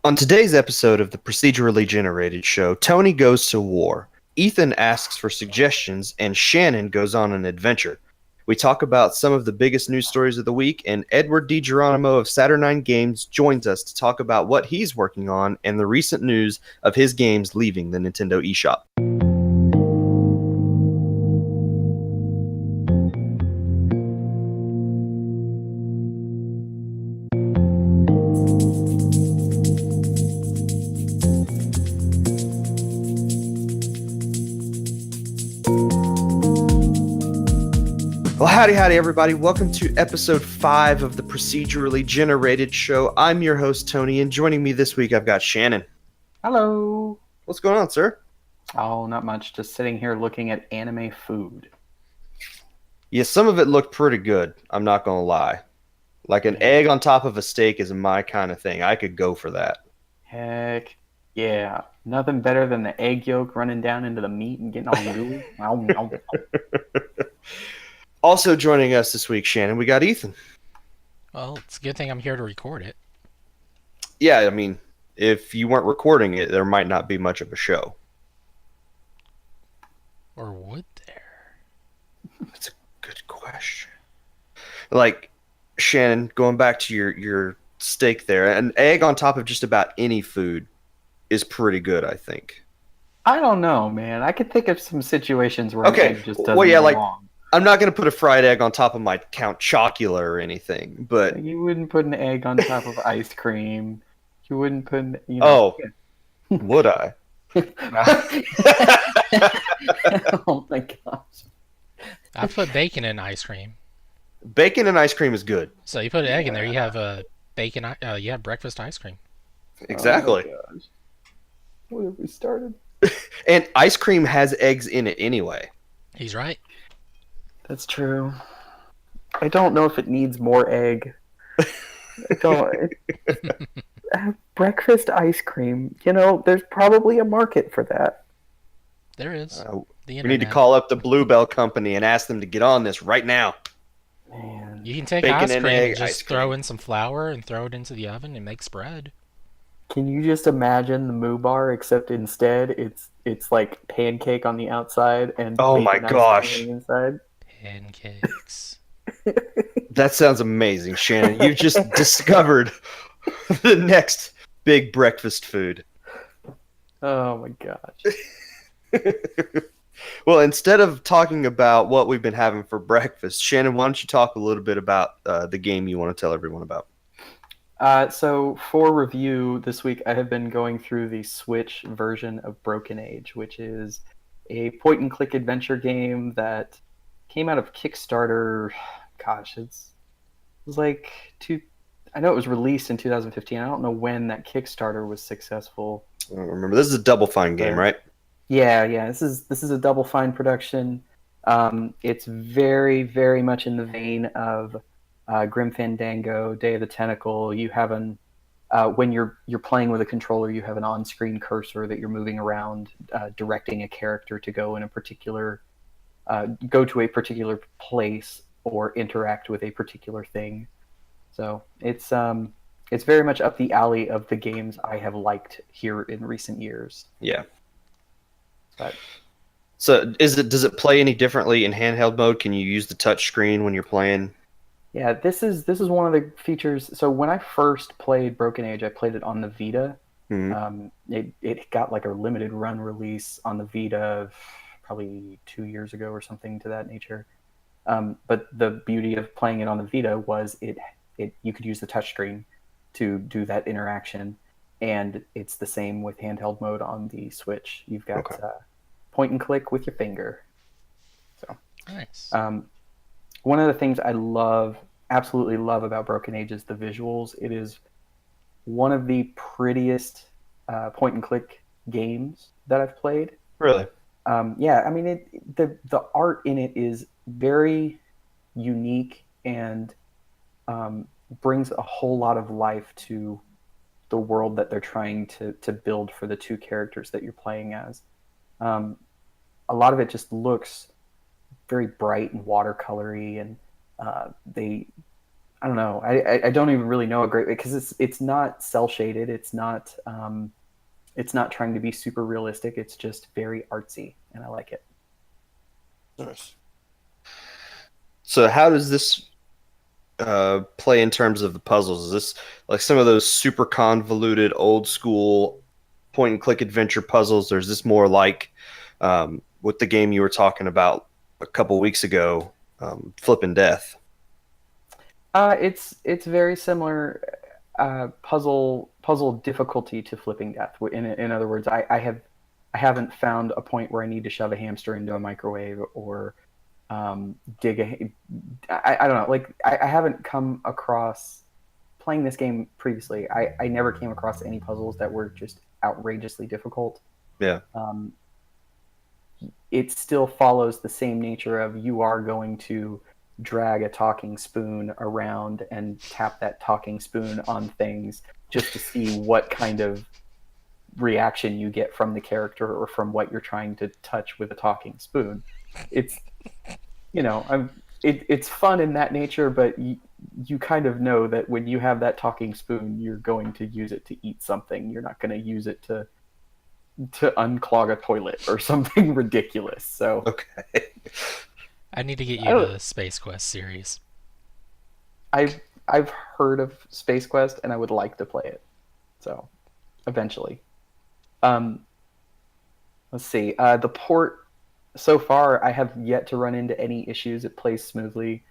On today's episode of the Procedurally Generated Show, Tony goes to war, Ethan asks for suggestions, and Shannon goes on an adventure. We talk about some of the biggest news stories of the week, and Edward DiGernonimo of Saturnine Games joins us to talk about what he's working on and the recent news of his games leaving the Nintendo eShop. Well, howdy, everybody. Welcome to episode 5 of the Procedurally Generated Show. I'm your host, Tony, and joining me this week, I've got Shannon. Hello. What's going on, sir? Oh, not much. Just sitting here looking at anime food. Yeah, some of it looked pretty good. I'm not going to lie. Like an egg on top of a steak is my kind of thing. I could go for that. Heck yeah. Nothing better than the egg yolk running down into the meat and getting all gooey. Also joining us this week, Shannon, we got Ethan. Well, it's a good thing I'm here to record it. Yeah, I mean, if you weren't recording it, there might not be much of a show. Or would there? That's a good question. Like, Shannon, going back to your steak there, an egg on top of just about any food is pretty good, I think. I don't know, man. I could think of some situations where an egg just doesn't belong. I'm not going to put a fried egg on top of my Count Chocula or anything, but... You wouldn't put an egg on top of ice cream. You wouldn't put... Would I? Oh my gosh. I put bacon in ice cream. Bacon and ice cream is good. So you put an egg in there, you have breakfast ice cream. Exactly. Oh my gosh. What have we started? And ice cream has eggs in it anyway. He's right. That's true. I don't know if it needs more egg. Breakfast ice cream. You know, there's probably a market for that. There is. We need to call up the Bluebell Company and ask them to get on this right now. Man. You can take Bacon ice and cream egg and just ice cream. throw in some flour and throw it into the oven and make spread. Can you just imagine the Moo Bar, except instead it's like pancake on the outside and Oh bacon my ice gosh. cream inside? Pancakes. That sounds amazing, Shannon. You just discovered the next big breakfast food. Oh my gosh. Well, instead of talking about what we've been having for breakfast, Shannon, why don't you talk a little bit about the game you want to tell everyone about? So for review this week, I have been going through the Switch version of Broken Age, which is a point-and-click adventure game that came out of Kickstarter. Gosh, it was like I know it was released in 2015. I don't know when that Kickstarter was successful. I don't remember. This is a Double Fine game, right? Yeah. This is a Double Fine production. It's very, very much in the vein of Grim Fandango, Day of the Tentacle. You have when you're playing with a controller, you have an on-screen cursor that you're moving around, directing a character to go to a particular place or interact with a particular thing. So it's very much up the alley of the games I have liked here in recent years. Yeah. But So does it play any differently in handheld mode? Can you use the touch screen when you're playing? yeah, this is one of the features. So when I first played Broken Age, I played it on the Vita. Mm-hmm. It got like a limited run release on the Vita probably 2 years ago or something to that nature. But the beauty of playing it on the Vita was you could use the touchscreen to do that interaction, and it's the same with handheld mode on the Switch. You've got point and click with your finger. So Nice. One of the things I absolutely love about Broken Age is the visuals. It is one of the prettiest point and click games that I've played. Really? Yeah, I mean, the art in it is very unique and brings a whole lot of life to the world that they're trying to build for the two characters that you're playing as. A lot of it just looks very bright and watercolory, and I don't know. I don't even really know a great way because it's not cell shaded. It's not trying to be super realistic. It's just very artsy, and I like it. Nice. So how does this play in terms of the puzzles? Is this like some of those super convoluted old school point and click adventure puzzles, or is this more like with the game you were talking about a couple weeks ago, Flippin' Death? It's very similar puzzle difficulty to Flipping Death. In other words, I haven't found a point where I need to shove a hamster into a microwave or dig a. I don't know. Like I haven't come across playing this game previously. I never came across any puzzles that were just outrageously difficult. Yeah. It still follows the same nature of you are going to drag a talking spoon around and tap that talking spoon on things just to see what kind of reaction you get from the character or from what you're trying to touch with a talking spoon. It's it's fun in that nature, but you kind of know that when you have that talking spoon, you're going to use it to eat something. You're not going to use it to unclog a toilet or something ridiculous. So Okay. I need to get you the Space Quest series. I've heard of Space Quest and I would like to play it. So eventually. Let's see. The port so far I have yet to run into any issues. It plays smoothly.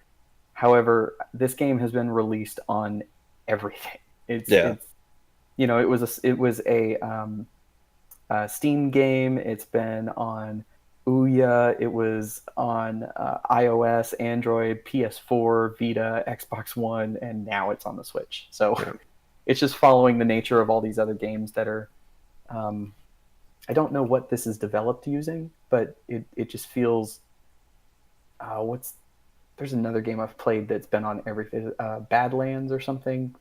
However, this game has been released on everything. It's it was a Steam game. It's been on Ouya. It was on iOS, Android, PS4, Vita, Xbox One, and now it's on the Switch. So it's just following the nature of all these other games that are. I don't know what this is developed using, but it just feels. There's another game I've played that's been on everything. Badlands or something.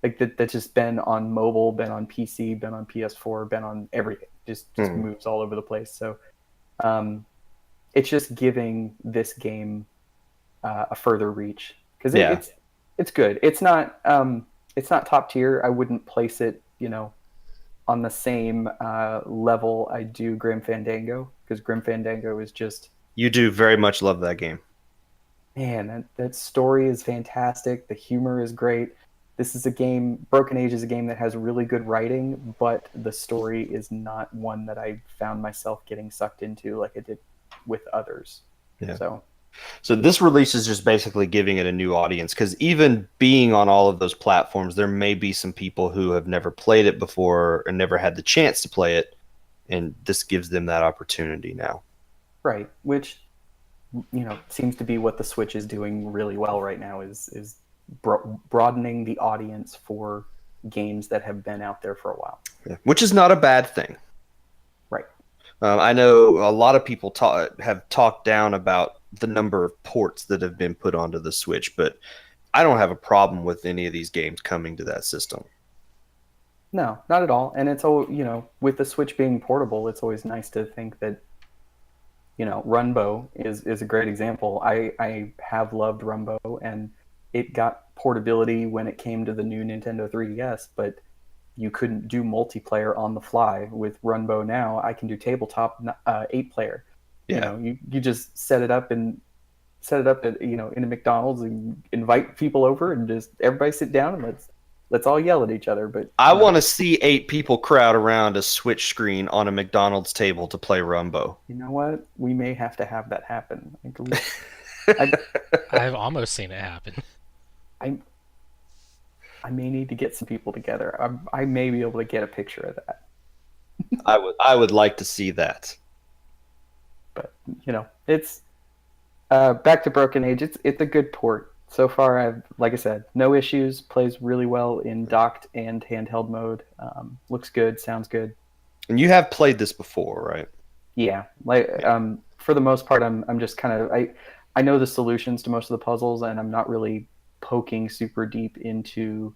Like that's just been on mobile, been on PC, been on PS4, been on everything. Just moves all over the place. So it's just giving this game a further reach because it's good. It's not top tier. I wouldn't place it on the same level I do Grim Fandango because Grim Fandango is just. You do very much love that game. Man, that story is fantastic. The humor is great. This is a game. Broken Age is a game that has really good writing, but the story is not one that I found myself getting sucked into like I did with others. Yeah. So this release is just basically giving it a new audience because even being on all of those platforms, there may be some people who have never played it before or never had the chance to play it, and this gives them that opportunity now. Right, which seems to be what the Switch is doing really well right now is broadening the audience for games that have been out there for a while. Yeah. Which is not a bad thing. Right. I know a lot of people have talked down about the number of ports that have been put onto the Switch, but I don't have a problem with any of these games coming to that system. No, not at all. And it's all with the Switch being portable, it's always nice to think that Runbow is a great example. I have loved Runbow, and it got portability when it came to the new Nintendo 3DS, but you couldn't do multiplayer on the fly. With Runbow now, I can do tabletop 8-player. Yeah. You just set it up at in a McDonald's and invite people over and just everybody sit down and let's all yell at each other. But I want to see 8 people crowd around a Switch screen on a McDonald's table to play Rumbo. You know what? We may have to have that happen. I've almost seen it happen. I may need to get some people together. I may be able to get a picture of that. I would like to see that. But it's back to Broken Age. It's a good port so far. Like I said, no issues. Plays really well in docked and handheld mode. Looks good. Sounds good. And you have played this before, right? Yeah. For the most part, I'm just kind of I know the solutions to most of the puzzles, and I'm not really poking super deep into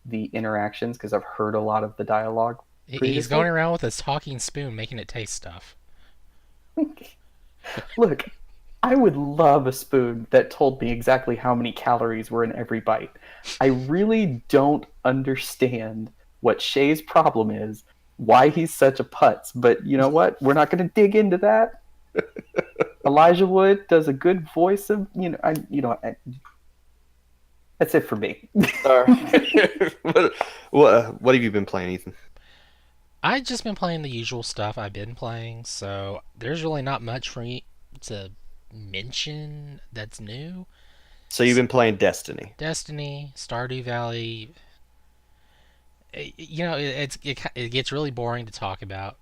the interactions because I've heard a lot of the dialogue. He's going around with his talking spoon, making it taste stuff. Look, I would love a spoon that told me exactly how many calories were in every bite. I really don't understand what Shay's problem is, why he's such a putz, but you know what? We're not going to dig into that. Elijah Wood does a good voice of, that's it for me. All right. What have you been playing, Ethan? I've just been playing the usual stuff I've been playing, so there's really not much for me to mention that's new. So you've been playing Destiny. Destiny, Stardew Valley. It gets really boring to talk about.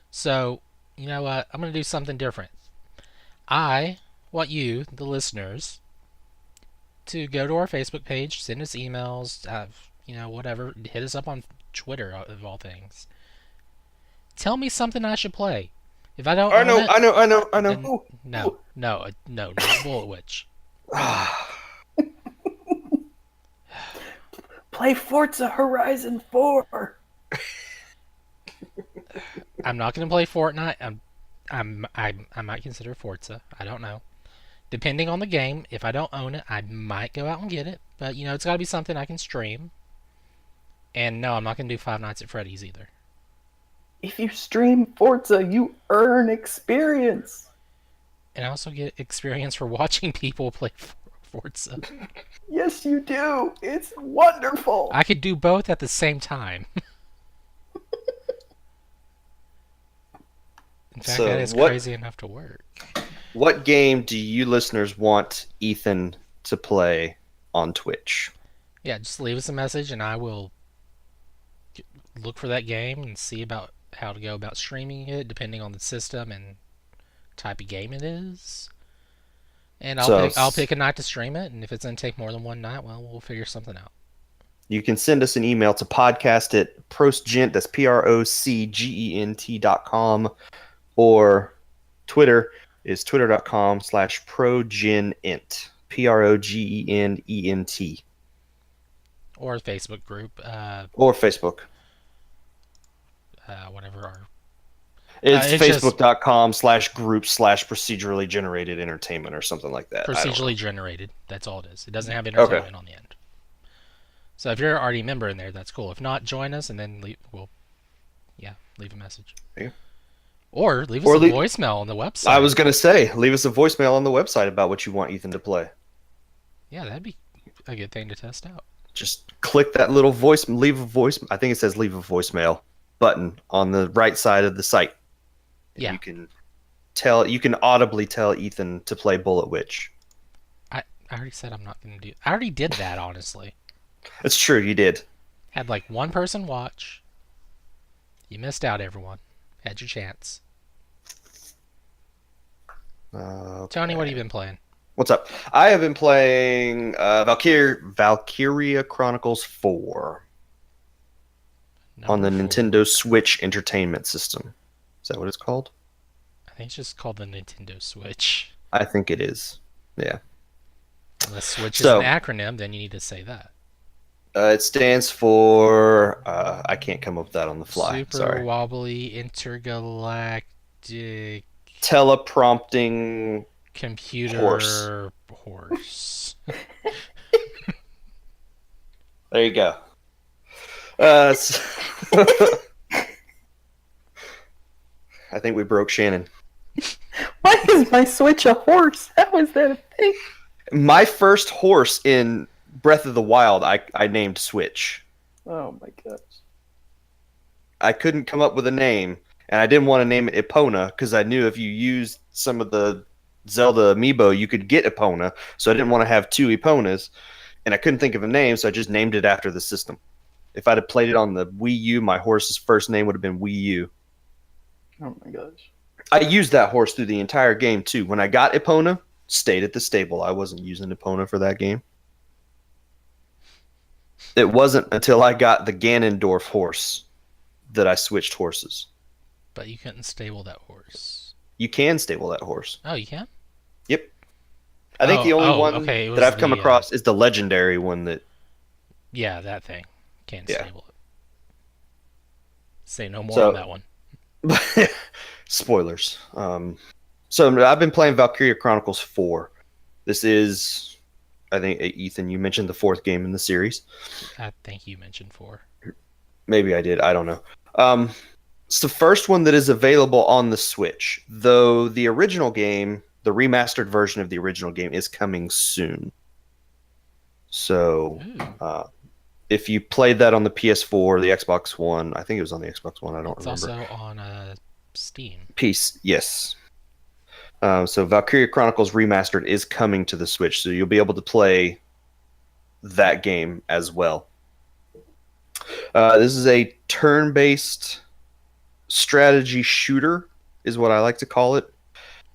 So, you know what? I'm going to do something different. I want you, the listeners, to go to our Facebook page, send us emails, whatever. Hit us up on Twitter, of all things. Tell me something I should play. If I don't I own know, it, I know, I know, I then know. no, not Bullet Witch. Play Forza Horizon 4. I'm not going to play Fortnite. I might consider Forza. I don't know. Depending on the game, if I don't own it, I might go out and get it. But it's got to be something I can stream. And no, I'm not going to do Five Nights at Freddy's either. If you stream Forza, you earn experience. And I also get experience for watching people play Forza. Yes, you do. It's wonderful. I could do both at the same time. In fact, So that is crazy enough to work. What game do you listeners want Ethan to play on Twitch? Yeah, just leave us a message and I will look for that game and see about how to go about streaming it, depending on the system and type of game it is. And I'll pick a night to stream it, and if it's going to take more than one night, well, we'll figure something out. You can send us an email to podcast@procgent, that's PROCGENT.com, or Twitter is twitter.com/progenent, PROGENENT. Or a Facebook group. Or Facebook. Whatever. It's facebook.com/group/procedurally generated entertainment or something like that. Procedurally generated. That's all it is. It doesn't have entertainment on the end. So if you're already a member in there, that's cool. If not, join us and then leave a message. Yeah. Or leave us a voicemail on the website. I was going to say, leave us a voicemail on the website about what you want Ethan to play. Yeah, that'd be a good thing to test out. Just click that little leave a voice. I think it says leave a voicemail button on the right side of the site. Yeah. You can audibly tell Ethan to play Bullet Witch. I already said I'm not going to do. I already did that, honestly. It's true, you did. Had like one person watch. You missed out, everyone. Had your chance. Tony, what have you been playing? What's up? I have been playing Valkyria Chronicles 4 on the Nintendo Switch Entertainment System. Is that what it's called? I think it's just called the Nintendo Switch. I think it is. Yeah. Unless Switch is an acronym, then you need to say that. It stands for... I can't come up with that on the fly. Super Wobbly Intergalactic... Teleprompting... Computer... Horse. There you go. I think we broke Shannon. Why is my Switch a horse? How is that a thing? My first horse in Breath of the Wild, I named Switch. Oh my gosh. I couldn't come up with a name, and I didn't want to name it Epona, because I knew if you used some of the Zelda amiibo, you could get Epona, so I didn't want to have two Eponas, and I couldn't think of a name, so I just named it after the system. If I'd have played it on the Wii U, my horse's first name would have been Wii U. Oh my gosh. I used that horse through the entire game, too. When I got Epona, stayed at the stable. I wasn't using Epona for that game. It wasn't until I got the Ganondorf horse that I switched horses. But you couldn't stable that horse. You can stable that horse. Oh, you can? Yep. I think the only one that I've come across is the legendary one that... Yeah, that thing. Can't stable it. Say no more on that one. Spoilers. So I've been playing Valkyria Chronicles 4. This is, I think, Ethan, you mentioned the fourth game in the series. I think you mentioned 4. Maybe I did. I don't know. It's the first one that is available on the Switch, though the original game, the remastered version of the original game, is coming soon. So if you played that on the PS4, the Xbox One, I think it was on the Xbox One, I don't remember. It's also on Steam. Yes. So Valkyria Chronicles Remastered is coming to the Switch, so you'll be able to play that game as well. This is a turn-based strategy shooter, is what I like to call it.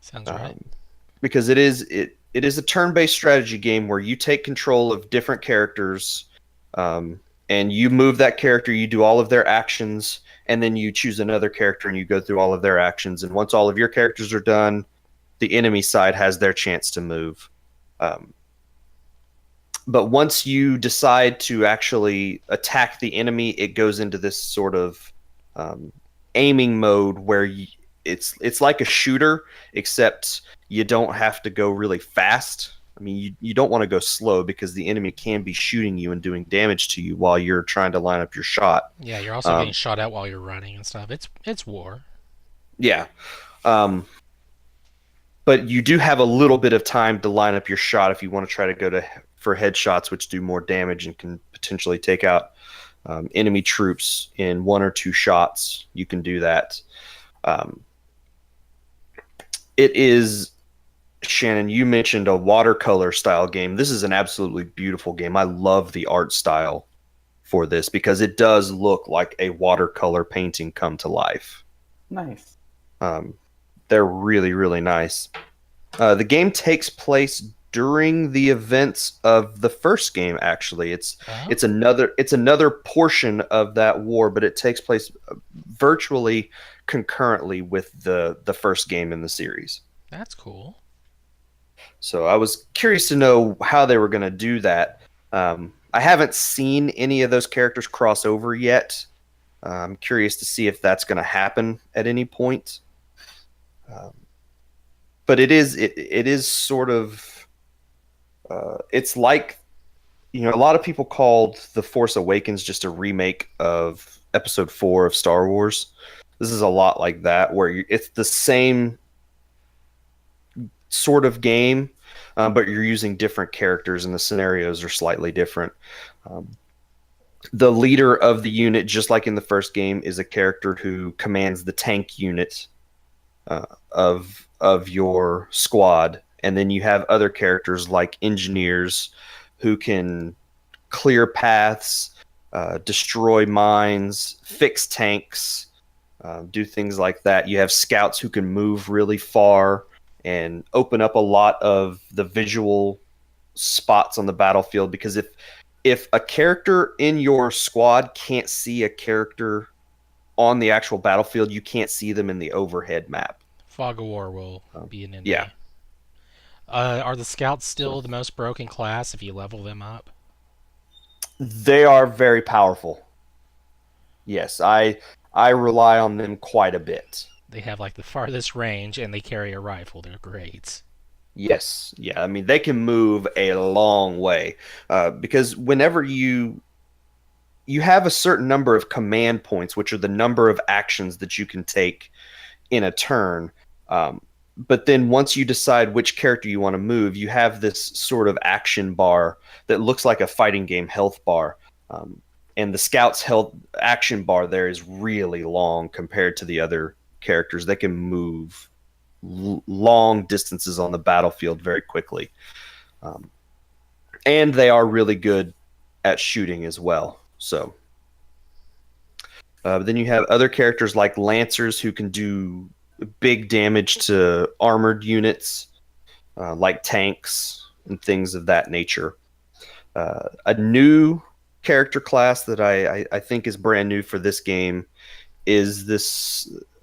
Sounds right. Because it is a turn-based strategy game where you take control of different characters, and you move that character, you do all of their actions, and then you choose another character and you go through all of their actions. And once all of your characters are done, the enemy side has their chance to move. But once you decide to actually attack the enemy, it goes into this sort of aiming mode where it's like a shooter, except you don't have to go really fast. I mean, you don't want to go slow because the enemy can be shooting you and doing damage to you while you're trying to line up your shot. Yeah, you're also getting shot at while you're running and stuff. It's war. Yeah. But you do have a little bit of time to line up your shot if you want to try to go for headshots, which do more damage and can potentially take out enemy troops in 1 or 2 shots. You can do that. It is, Shannon, you mentioned a watercolor style game. This is an absolutely beautiful game. I love the art style for this because it does look like a watercolor painting come to life. Nice. They're really, really nice. The game takes place during the events of the first game. Actually, it's another portion of that war, but it takes place virtually concurrently with the first game in the series. That's cool. So I was curious to know how they were going to do that. I haven't seen any of those characters cross over yet. I'm curious to see if that's going to happen at any point. But it is sort of it's like, a lot of people called The Force Awakens just a remake of Episode 4 of Star Wars. This is a lot like that, where it's the same sort of game, but you're using different characters and the scenarios are slightly different. The leader of the unit, just like in the first game, is a character who commands the tank unit of your squad, and then you have other characters like engineers who can clear paths, destroy mines, fix tanks, do things like that. You have scouts who can move really far and open up a lot of the visual spots on the battlefield, because if a character in your squad can't see a character on the actual battlefield, you can't see them in the overhead map. Fog of War will be an enemy. Yeah. Are the scouts still the most broken class if you level them up? They are very powerful. Yes, I rely on them quite a bit. They have like the farthest range and they carry a rifle. They're great. Yes. Yeah, I mean, they can move a long way. Because whenever you have a certain number of command points, which are the number of actions that you can take in a turn. But then once you decide which character you want to move, you have this sort of action bar that looks like a fighting game health bar. And the scout's health action bar there is really long compared to the other characters. They can move long distances on the battlefield very quickly. And they are really good at shooting as well. So then you have other characters like Lancers who can do big damage to armored units, like tanks and things of that nature. A new character class that I think is brand new for this game is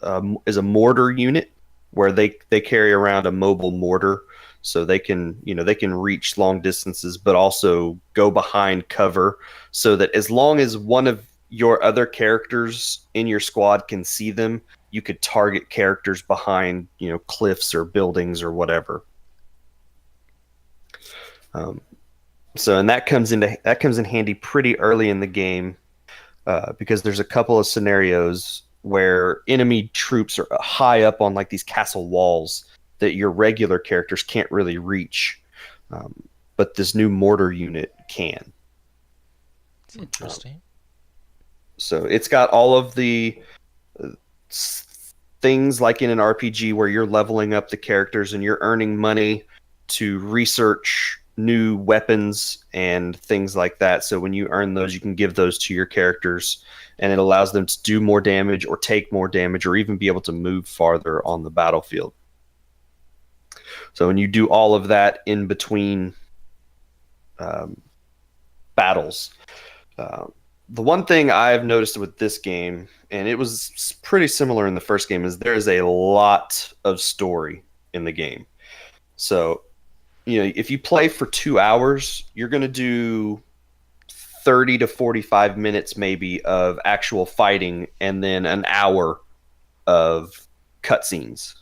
a mortar unit, where they carry around a mobile mortar, so they can reach long distances, but also go behind cover, so that as long as one of your other characters in your squad can see them, you could target characters behind, cliffs or buildings or whatever. And that comes in handy pretty early in the game, because there's a couple of scenarios where enemy troops are high up on like these castle walls that your regular characters can't really reach, but this new mortar unit can. It's interesting. So it's got all of the things like in an RPG where you're leveling up the characters and you're earning money to research new weapons and things like that. So when you earn those, you can give those to your characters, and it allows them to do more damage or take more damage or even be able to move farther on the battlefield. So when you do all of that in between battles, the one thing I've noticed with this game, and it was pretty similar in the first game, is there is a lot of story in the game. So, if you play for 2 hours, you're going to do 30 to 45 minutes maybe of actual fighting, and then an hour of cutscenes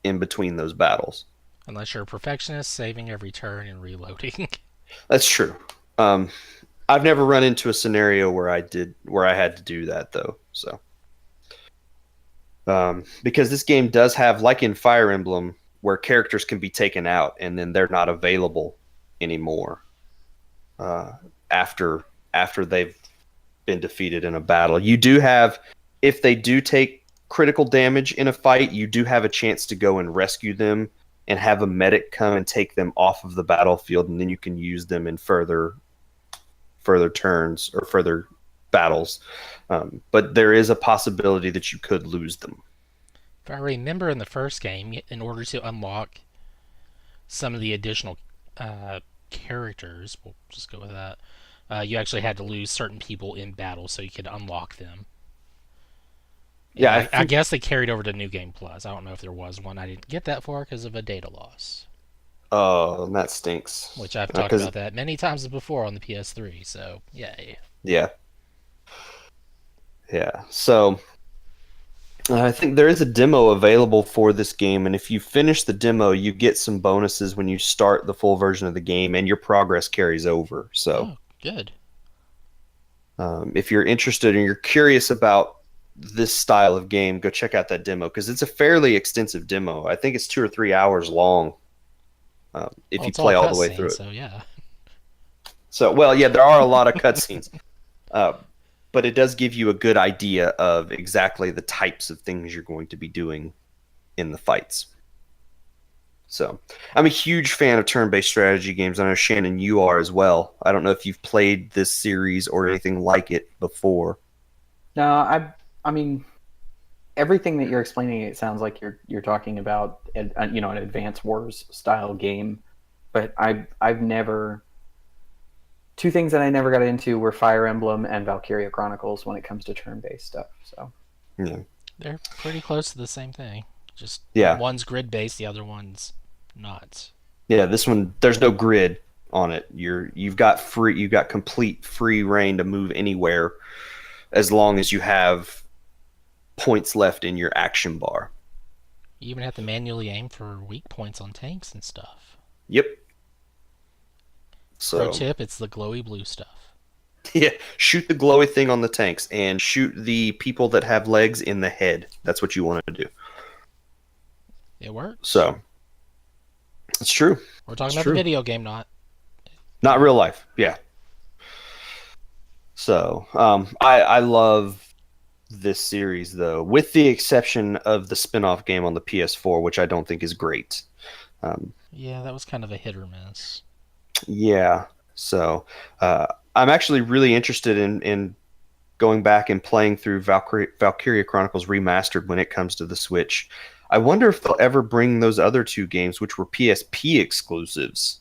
in between those battles. Unless you're a perfectionist, saving every turn and reloading. That's true. I've never run into a scenario where I had to do that though. So, because this game does have, like in Fire Emblem, where characters can be taken out and then they're not available anymore after they've been defeated in a battle. You do have, if they do take critical damage in a fight, you do have a chance to go and rescue them and have a medic come and take them off of the battlefield, and then you can use them in further turns or further battles. But there is a possibility that you could lose them. If I remember in the first game, in order to unlock some of the additional characters, we'll just go with that, you actually had to lose certain people in battle so you could unlock them. Yeah, I guess they carried over to New Game Plus. I don't know if there was one. I didn't get that far because of a data loss. Oh, and that stinks. Which I've talked about that many times before on the PS3, so yay. Yeah. So I think there is a demo available for this game, and if you finish the demo, you get some bonuses when you start the full version of the game, and your progress carries over. So, good. If you're interested and you're curious about this style of game, go check out that demo, because it's a fairly extensive demo. I think it's 2 or 3 hours long. If you play all the way through it. So yeah. So, well, yeah, there are a lot of cutscenes. But it does give you a good idea of exactly the types of things you're going to be doing in the fights. So, I'm a huge fan of turn-based strategy games. I know, Shannon, you are as well. I don't know if you've played this series or anything like it before. No, I mean, everything that you're explaining, it sounds like you're talking about an Advance Wars style game, but I've never. Two things that I never got into were Fire Emblem and Valkyria Chronicles when it comes to turn-based stuff. So yeah, they're pretty close to the same thing. Just one's grid-based, the other one's not. Yeah, this one, there's no grid on it. You've got complete free reign to move anywhere as long as you have points left in your action bar. You even have to manually aim for weak points on tanks and stuff. Yep. So, pro tip, it's the glowy blue stuff. Yeah, shoot the glowy thing on the tanks and shoot the people that have legs in the head. That's what you want to do. It works. So, it's true. We're talking about the video game, not real life. Yeah. So, I love this series, though, with the exception of the spin-off game on the PS4, which I don't think is great. Yeah, that was kind of a hit or miss. Yeah. So, I'm actually really interested in going back and playing through Valkyria Chronicles Remastered when it comes to the Switch. I wonder if they'll ever bring those other two games, which were PSP exclusives,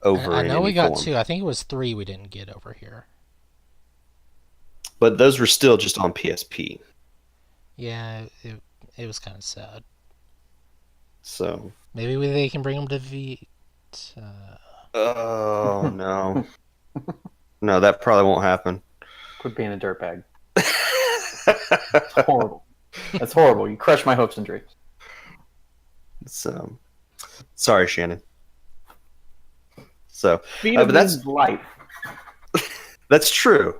over. I know we got 2. I think it was 3 we didn't get over here. But those were still just on PSP. Yeah, it was kind of sad. So maybe they can bring them to Vita. Oh, no. No, that probably won't happen. Quit being a dirtbag. It's horrible. That's horrible. You crushed my hopes and dreams. So, sorry, Shannon. So, Vita but means life. that's true.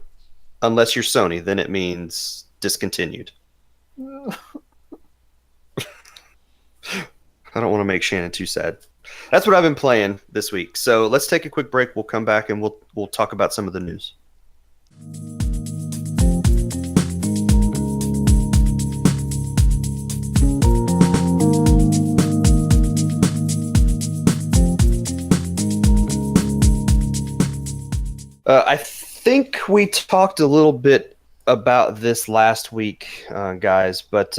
Unless you're Sony, then it means discontinued. I don't want to make Shannon too sad. That's what I've been playing this week. So let's take a quick break. We'll come back and we'll talk about some of the news. I think we talked a little bit about this last week, guys, but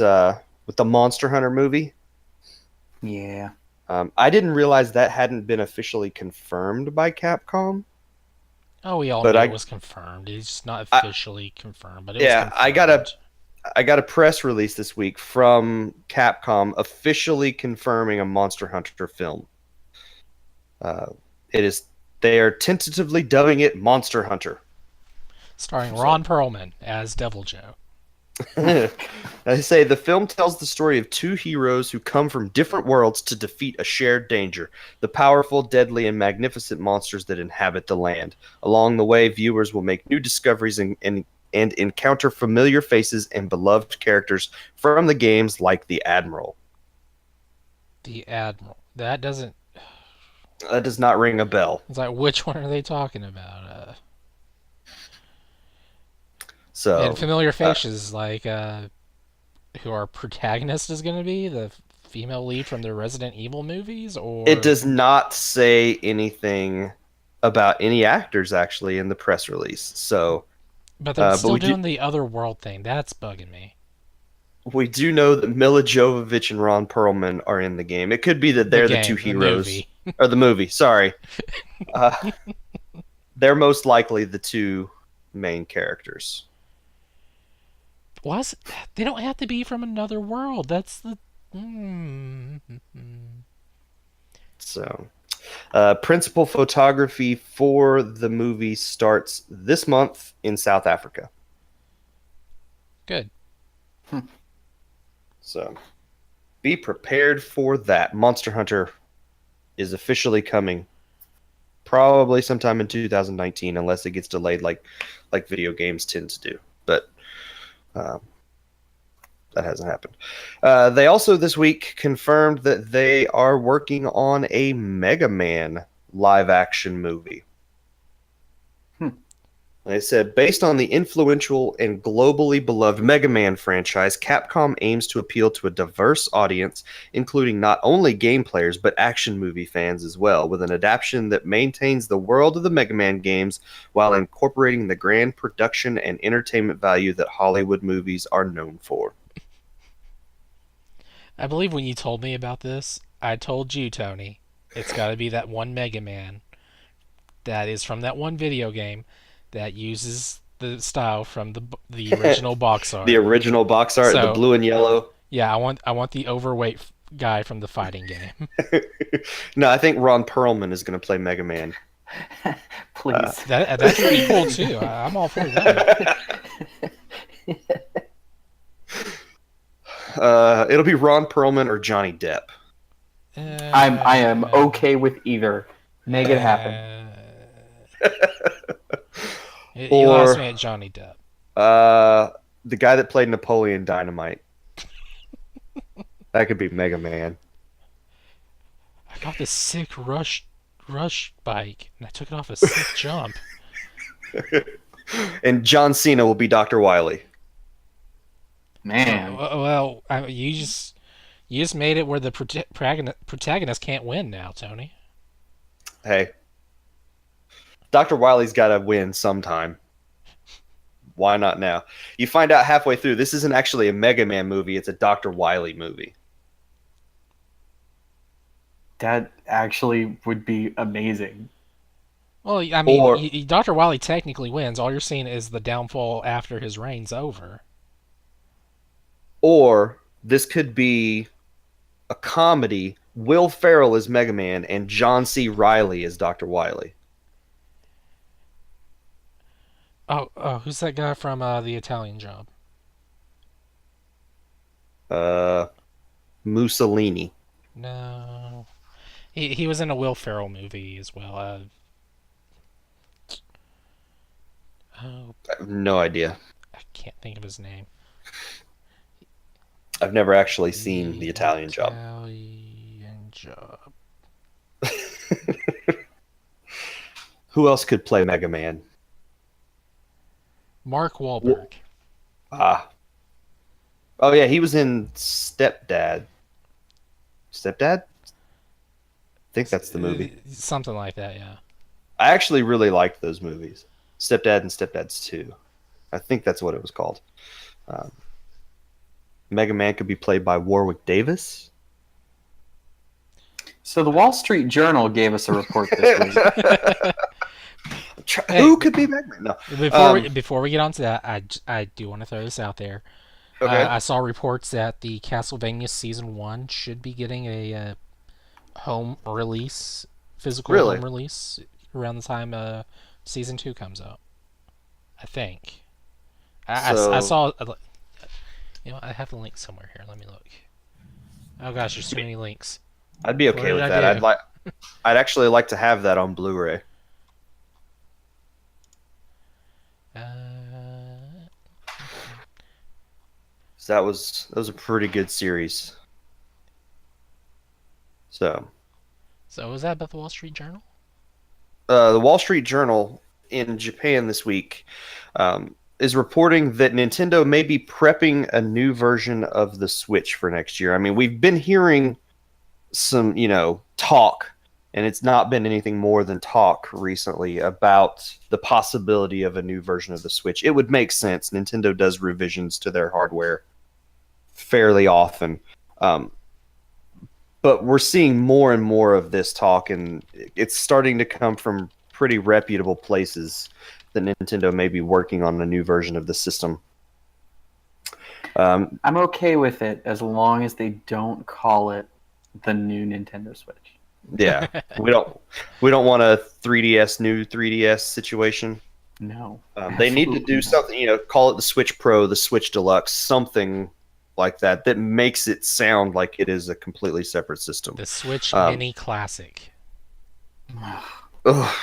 with the Monster Hunter movie, Yeah. I didn't realize that hadn't been officially confirmed by Capcom. Oh, we all But knew I- it was confirmed. It's just not officially confirmed, but it was Yeah, confirmed. I got a press release this week from Capcom officially confirming a Monster Hunter film. They are tentatively dubbing it Monster Hunter. Starring Ron Perlman as Devil Joe. They say the film tells the story of two heroes who come from different worlds to defeat a shared danger, the powerful, deadly, and magnificent monsters that inhabit the land. Along the way, viewers will make new discoveries and encounter familiar faces and beloved characters from the games like the Admiral. The Admiral. That doesn't... That does not ring a bell. It's like, which one are they talking about? So And familiar faces, like, who our protagonist is going to be? The female lead from the Resident Evil movies? Or it does not say anything about any actors, actually, in the press release. So But they're but still we do- doing the other world thing. That's bugging me. we do know that Mila Jovovich and Ron Perlman are in the game. It could be that they're the game, two the heroes. movie. Or the movie, sorry. They're most likely the two main characters. They don't have to be from another world. That's the... So, principal photography for the movie starts this month in South Africa. Good. So, be prepared for that. Monster Hunter is officially coming probably sometime in 2019, unless it gets delayed like video games tend to do. But that hasn't happened. They also this week confirmed that they are working on a Mega Man live action movie. They said, based on the influential and globally beloved Mega Man franchise, Capcom aims to appeal to a diverse audience, including not only game players, but action movie fans as well, with an adaptation that maintains the world of the Mega Man games while incorporating the grand production and entertainment value that Hollywood movies are known for. I believe when you told me about this, I told you, Tony, it's got to be that one Mega Man that is from that one video game that uses the style from the original box art. The original box art, the blue and yellow. Yeah, I want the overweight guy from the fighting game. No, I think Ron Perlman is going to play Mega Man. Please. That's pretty cool too. I'm all for that. It'll be Ron Perlman or Johnny Depp. I am okay with either. Make it happen. You lost me at Johnny Depp. The guy that played Napoleon Dynamite. That could be Mega Man. I got this sick rush bike, and I took it off a sick jump. And John Cena will be Dr. Wily. Man. Well, you just made it where the protagonist can't win now, Tony. Hey. Dr. Wily's got to win sometime. Why not now? You find out halfway through, this isn't actually a Mega Man movie, it's a Dr. Wily movie. That actually would be amazing. Well, I mean, Dr. Wily technically wins. All you're seeing is the downfall after his reign's over. Or this could be a comedy. Will Ferrell is Mega Man and John C. Reilly is Dr. Wily. Oh, who's that guy from the Italian Job? Mussolini. No, he was in a Will Ferrell movie as well. Oh, I have no idea. I can't think of his name. I've never actually seen The Italian Job. Italian Job. Who else could play Mega Man? Mark Wahlberg. Ah. Oh, yeah, he was in Stepdad. Stepdad? I think that's the movie. Something like that, yeah. I actually really liked those movies. Stepdad and Stepdads 2. I think that's what it was called. Mega Man could be played by Warwick Davis. So the Wall Street Journal gave us a report this week. Who could be Mega Man? No. Before we get on to that, I do want to throw this out there. Okay. I saw reports that the Castlevania Season 1 should be getting a home release, physical Really? home release, around the time Season 2 comes out. I think. I saw... You know, I have the link somewhere here. Let me look. Oh gosh, there's too many links. I'd be okay with that. I'd actually like to have that on Blu-ray. So that was a pretty good series. So was that about the Wall Street Journal? The Wall Street Journal in Japan this week is reporting that Nintendo may be prepping a new version of the Switch for next year. I mean, we've been hearing some, talk, and it's not been anything more than talk recently about the possibility of a new version of the Switch. It would make sense. Nintendo does revisions to their hardware fairly often. But we're seeing more and more of this talk, and it's starting to come from pretty reputable places that Nintendo may be working on a new version of the system. I'm okay with it as long as they don't call it the new Nintendo Switch. Yeah, we don't want a 3DS new 3DS situation. No, they need to do something. Call it the Switch Pro, the Switch Deluxe, something like that makes it sound like it is a completely separate system. The Switch Mini Classic. Ugh.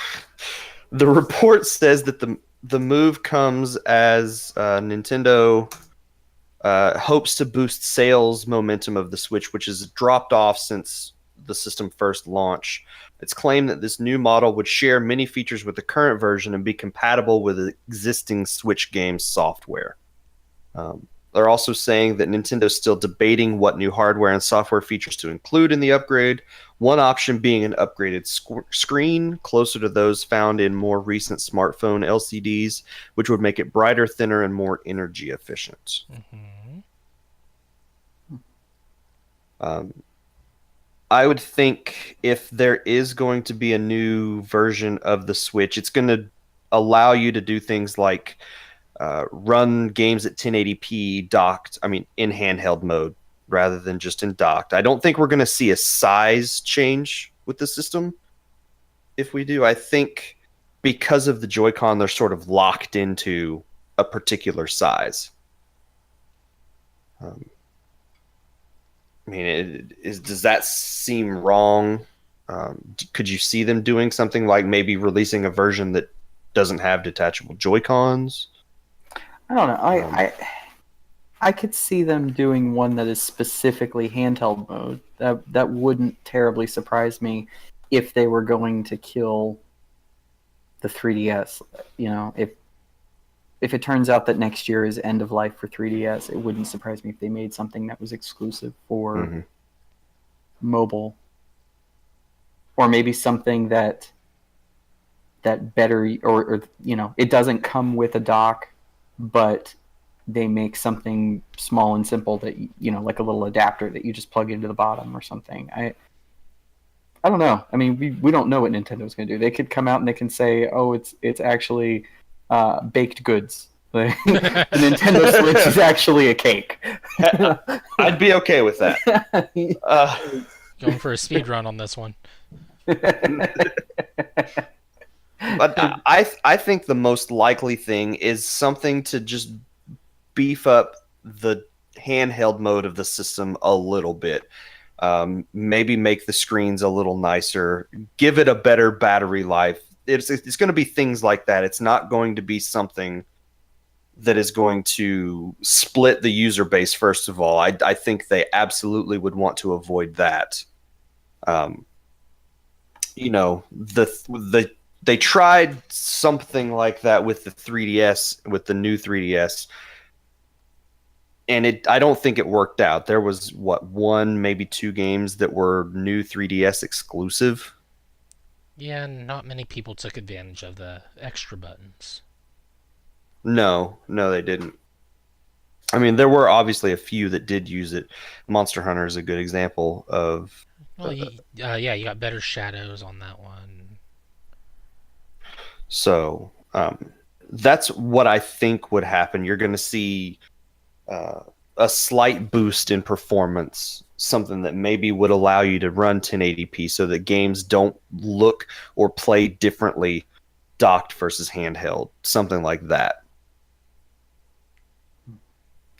The report says that the move comes as Nintendo hopes to boost sales momentum of the Switch, which has dropped off since the system first launch. It's claimed that this new model would share many features with the current version and be compatible with existing Switch games software. They're also saying that Nintendo's still debating what new hardware and software features to include in the upgrade, one option being an upgraded screen closer to those found in more recent smartphone LCDs, which would make it brighter, thinner, and more energy efficient. Mm-hmm. I would think if there is going to be a new version of the Switch, it's going to allow you to do things like run games at 1080p in handheld mode rather than just in docked. I don't think we're going to see a size change with the system. If we do, I think because of the Joy-Con, they're sort of locked into a particular size. Does that seem wrong? Could you see them doing something like maybe releasing a version that doesn't have detachable Joy-Cons? I don't know. I could see them doing one that is specifically handheld mode. That wouldn't terribly surprise me if they were going to kill the 3DS. If it turns out that next year is end of life for 3DS, it wouldn't surprise me if they made something that was exclusive for mobile, or maybe something that better or it doesn't come with a dock, but they make something small and simple that like a little adapter that you just plug into the bottom or something. I don't know. I mean, we don't know what Nintendo's going to do. They could come out and they can say, "Oh, it's actually baked goods." The Nintendo Switch is actually a cake. I'd be okay with that. Going for a speed run on this one. But I think the most likely thing is something to just beef up the handheld mode of the system a little bit. Maybe make the screens a little nicer, give it a better battery life. It's going to be things like that. It's not going to be something that is going to split the user base. First of all, I think they absolutely would want to avoid that. They tried something like that with the 3DS, with the new 3DS, and I don't think it worked out. There was one, maybe two games that were new 3DS exclusive. Yeah, not many people took advantage of the extra buttons. No, they didn't. I mean, there were obviously a few that did use it. Monster Hunter is a good example of. Well, yeah, you got better shadows on that one. So that's what I think would happen. You're going to see a slight boost in performance, something that maybe would allow you to run 1080p so that games don't look or play differently docked versus handheld, something like that.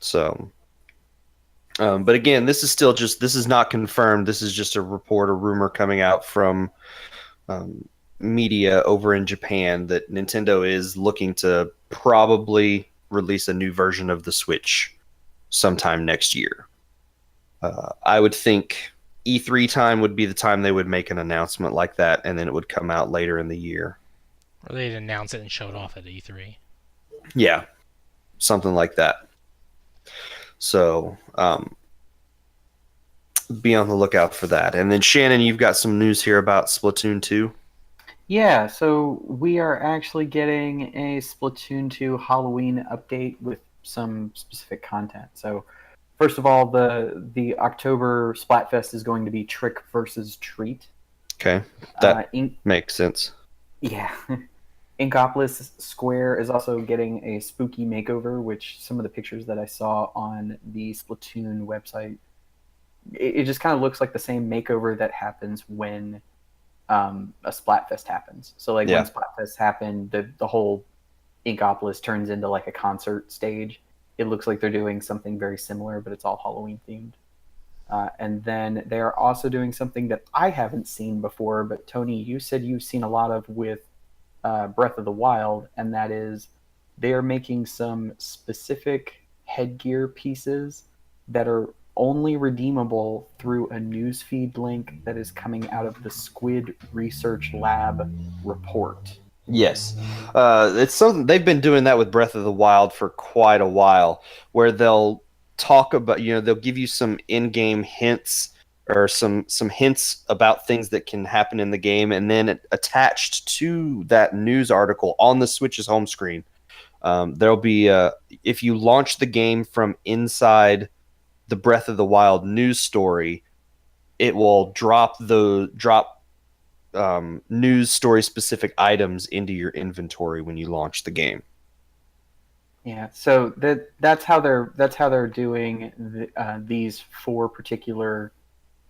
So, but again, this is not confirmed. This is just a report, a rumor coming out from media over in Japan that Nintendo is looking to probably release a new version of the Switch sometime next year. I would think E3 time would be the time they would make an announcement like that, and then it would come out later in the year. Or they'd announce it and show it off at E3. Yeah, something like that. So be on the lookout for that. And then Shannon, you've got some news here about Splatoon 2. Yeah, so we are actually getting a Splatoon 2 Halloween update with some specific content. So, first of all, the October Splatfest is going to be Trick versus Treat. Okay, that makes sense. Yeah. Inkopolis Square is also getting a spooky makeover, which some of the pictures that I saw on the Splatoon website, it just kind of looks like the same makeover that happens when a Splatfest happens. So like when Splatfest happened, the whole Inkopolis turns into like a concert stage. It looks like they're doing something very similar, but it's all Halloween themed. And then they're also doing something that I haven't seen before, but Tony, you said you've seen a lot of with Breath of the Wild, and that is they're making some specific headgear pieces that are only redeemable through a newsfeed link that is coming out of the Squid Research Lab report. Yes. It's something they've been doing that with Breath of the Wild for quite a while, where they'll talk about, they'll give you some in-game hints or some hints about things that can happen in the game, and then attached to that news article on the Switch's home screen, there'll be if you launch the game from inside the Breath of the Wild news story, it will drop news story specific items into your inventory when you launch the game. Yeah, so that's how they're doing these four particular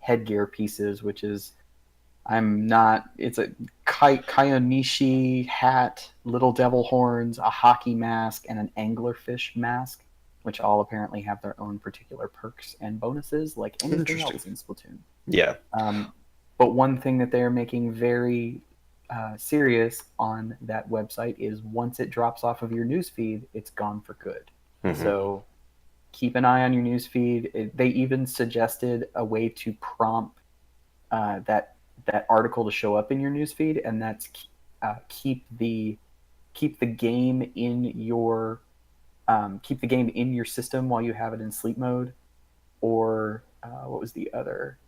headgear pieces, which is it's a Kayonishi hat, little devil horns, a hockey mask, and an anglerfish mask, which all apparently have their own particular perks and bonuses like anything else in Splatoon. Yeah. But one thing that they're making very serious on that website is once it drops off of your newsfeed, it's gone for good. Mm-hmm. So keep an eye on your newsfeed. They even suggested a way to prompt that article to show up in your newsfeed, and that's keep the game in your system while you have it in sleep mode, or what was the other?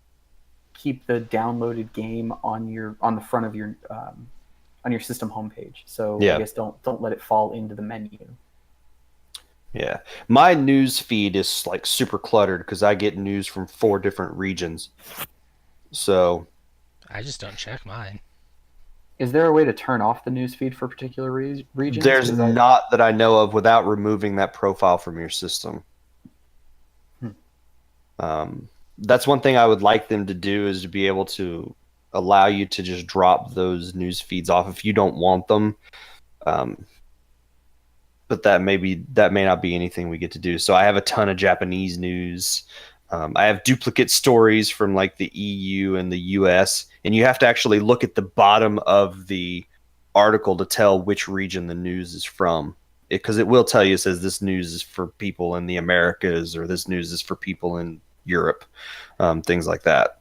Keep the downloaded game on the front of your on your system homepage. So I guess don't let it fall into the menu. Yeah, my news feed is like super cluttered because I get news from 4 different regions. So I just don't check mine. Is there a way to turn off the news feed for particular regions? There's not that I know of without removing that profile from your system. That's one thing I would like them to do, is to be able to allow you to just drop those news feeds off if you don't want them. But that may not be anything we get to do. So I have a ton of Japanese news. I have duplicate stories from like the EU and the US, and you have to actually look at the bottom of the article to tell which region the news is from. Because it will tell you, it says this news is for people in the Americas or this news is for people in Europe, things like that.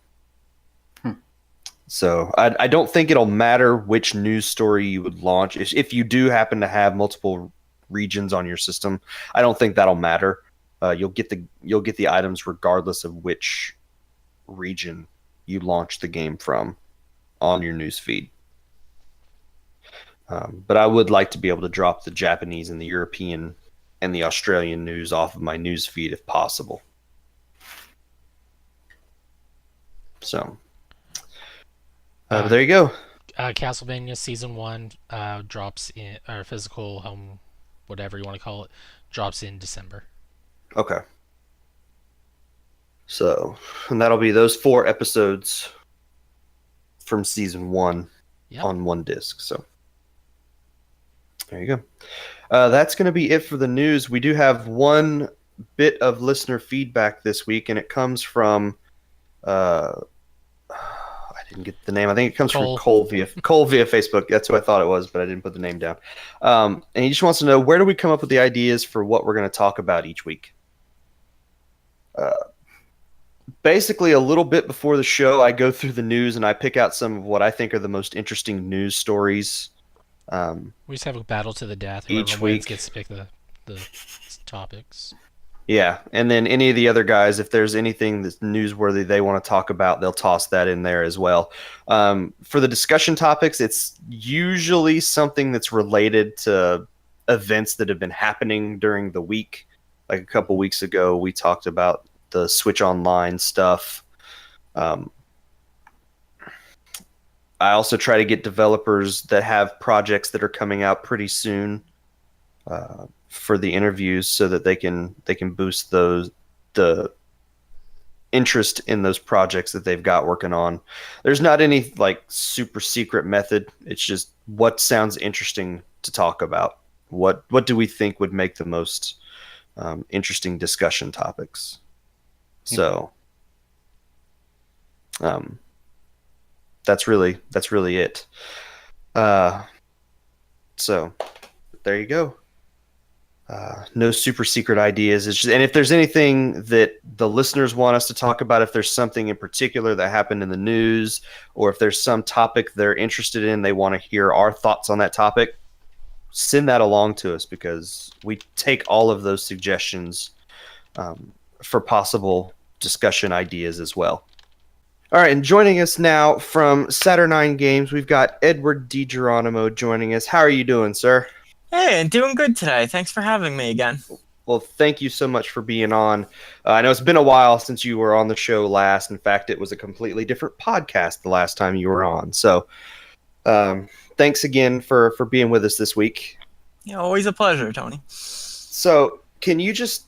So I don't think it'll matter which news story you would launch. If you do happen to have multiple regions on your system, I don't think that'll matter. You'll get the items regardless of which region you launch the game from on your news feed. But I would like to be able to drop the Japanese and the European and the Australian news off of my news feed if possible. So there you go. Castlevania Season 1 drops in, or physical home, whatever you want to call it, drops in December. Okay. So, and that'll be those 4 episodes from Season 1 on one disc. So, there you go. That's going to be it for the news. We do have one bit of listener feedback this week, and it comes from... I didn't get the name. I think it comes from Cole via Facebook. That's who I thought it was, but I didn't put the name down. And he just wants to know, where do we come up with the ideas for what we're going to talk about each week? Basically, a little bit before the show, I go through the news and I pick out some of what I think are the most interesting news stories. We just have a battle to the death. Each week gets to pick the topics. Yeah, and then any of the other guys, if there's anything that's newsworthy they want to talk about, they'll toss that in there as well. For the discussion topics, it's usually something that's related to events that have been happening during the week. Like a couple weeks ago, we talked about the Switch Online stuff. I also try to get developers that have projects that are coming out pretty soon for the interviews, so that they can boost the interest in those projects that they've got working on. There's not any like super secret method. It's just what sounds interesting to talk about. What do we think would make the most interesting discussion topics? So that's really it. So there you go. No super secret ideas. It's just, and if there's anything that the listeners want us to talk about, if there's something in particular that happened in the news, or if there's some topic they're interested in, they want to hear our thoughts on that topic, send that along to us, because we take all of those suggestions for possible discussion ideas as well. All right, and joining us now from Saturnine Games, we've got Edward DiGernonimo joining us. How are you doing, sir? Hey, doing good today. Thanks for having me again. Well, thank you so much for being on. I know it's been a while since you were on the show last. In fact, it was a completely different podcast the last time you were on. So thanks again for being with us this week. Yeah, always a pleasure, Tony. So can you just